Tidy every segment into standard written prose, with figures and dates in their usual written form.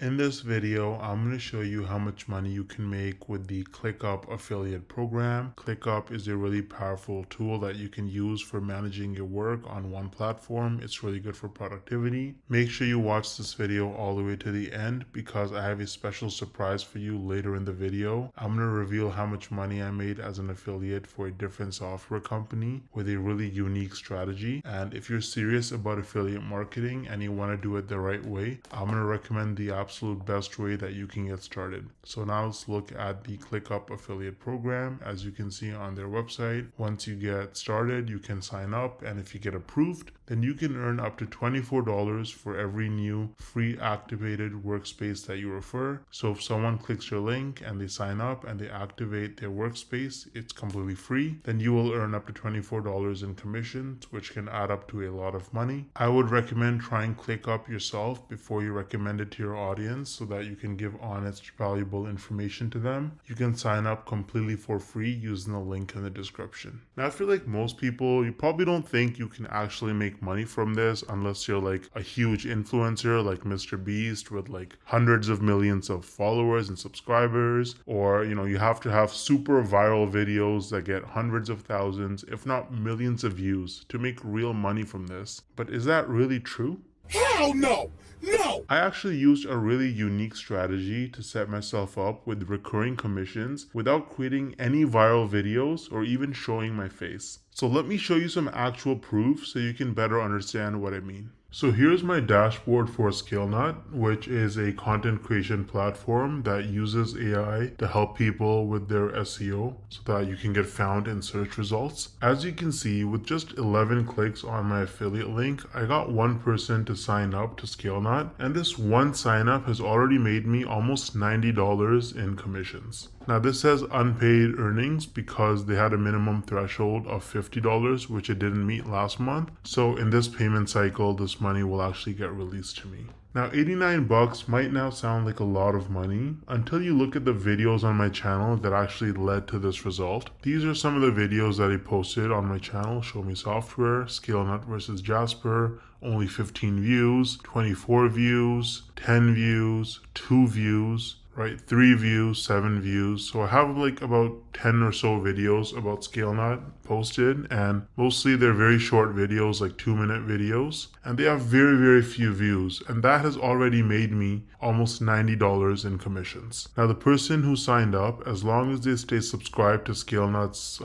In this video, I'm going to show you how much money you can make with the ClickUp affiliate program. ClickUp is a really powerful tool that you can use for managing your work on one platform. It's really good for productivity. Make sure you watch this video all the way to the end because I have a special surprise for you later in the video. I'm going to reveal how much money I made as an affiliate for a different software company with a really unique strategy. And if you're serious about affiliate marketing and you want to do it the right way, I'm going to recommend the absolute best way that you can get started. So now let's look at the ClickUp affiliate program. As you can see on their website, once you get started, you can sign up, and if you get approved, then you can earn up to $24 for every new free activated workspace that you refer. So if someone clicks your link and they sign up and they activate their workspace, it's completely free. Then you will earn up to $24 in commissions, which can add up to a lot of money. I would recommend trying ClickUp yourself before you recommend it to your audience so that you can give honest, valuable information to them. You can sign up completely for free using the link in the description. Now, I feel like most people, you probably don't think you can actually make money from this unless you're like a huge influencer like Mr. Beast with like hundreds of millions of followers and subscribers, or you have to have super viral videos that get hundreds of thousands, if not millions of views to make real money from this. But is that really true? Hell no! No! I actually used a really unique strategy to set myself up with recurring commissions without creating any viral videos or even showing my face. So let me show you some actual proof so you can better understand what I mean. So here's my dashboard for ScaleNut, which is a content creation platform that uses AI to help people with their SEO so that you can get found in search results. As you can see, with just 11 clicks on my affiliate link, I got one person to sign up to ScaleNut, and this one sign up has already made me almost $90 in commissions. Now this says unpaid earnings because they had a minimum threshold of $50, which it didn't meet last month. So in this payment cycle, this money will actually get released to me. Now 89 bucks might now sound like a lot of money until you look at the videos on my channel that actually led to this result. These are some of the videos that I posted on my channel: Show Me Software, ScaleNut versus Jasper, only 15 views, 24 views, 10 views, 2 views, right? 3 views, 7 views. So I have like about 10 or so videos about ScaleNut posted, and mostly they're very short videos, like 2-minute videos, and they have very, very few views, and that has already made me almost $90 in commissions. Now the person who signed up, as long as they stay subscribed to ScaleNut's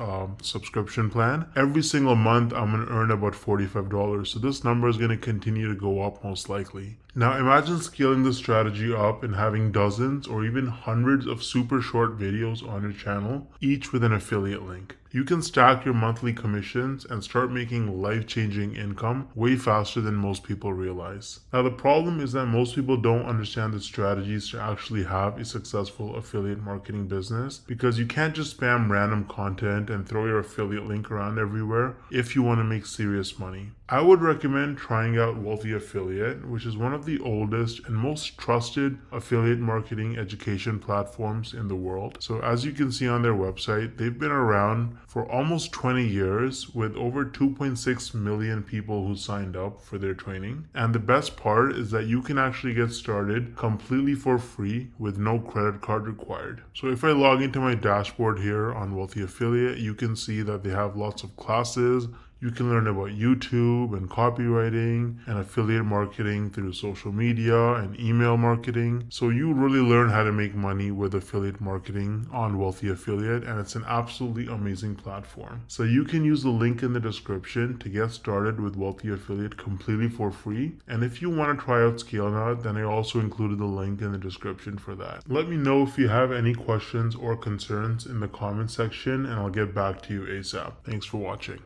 subscription plan, every single month I'm going to earn about $45. So this number is going to continue to go up most likely. Now imagine scaling this strategy up and having dozens or even hundreds of super short videos on your channel, each with an affiliate link. You can stack your monthly commissions and start making life-changing income way faster than most people realize. Now the problem is that most people don't understand the strategies to actually have a successful affiliate marketing business, because you can't just spam random content and throw your affiliate link around everywhere if you want to make serious money. I would recommend trying out Wealthy Affiliate, which is one of the oldest and most trusted affiliate marketing education platforms in the world. So as you can see on their website, they've been around for almost 20 years with over 2.6 million people who signed up for their training. And the best part is that you can actually get started completely for free with no credit card required. So if I log into my dashboard here on Wealthy Affiliate, you can see that they have lots of classes. You can learn about YouTube and copywriting and affiliate marketing through social media and email marketing. So you really learn how to make money with affiliate marketing on Wealthy Affiliate, and it's an absolutely amazing platform. So you can use the link in the description to get started with Wealthy Affiliate completely for free. And if you want to try out ScaleNut, then I also included the link in the description for that. Let me know if you have any questions or concerns in the comment section, and I'll get back to you ASAP. Thanks for watching.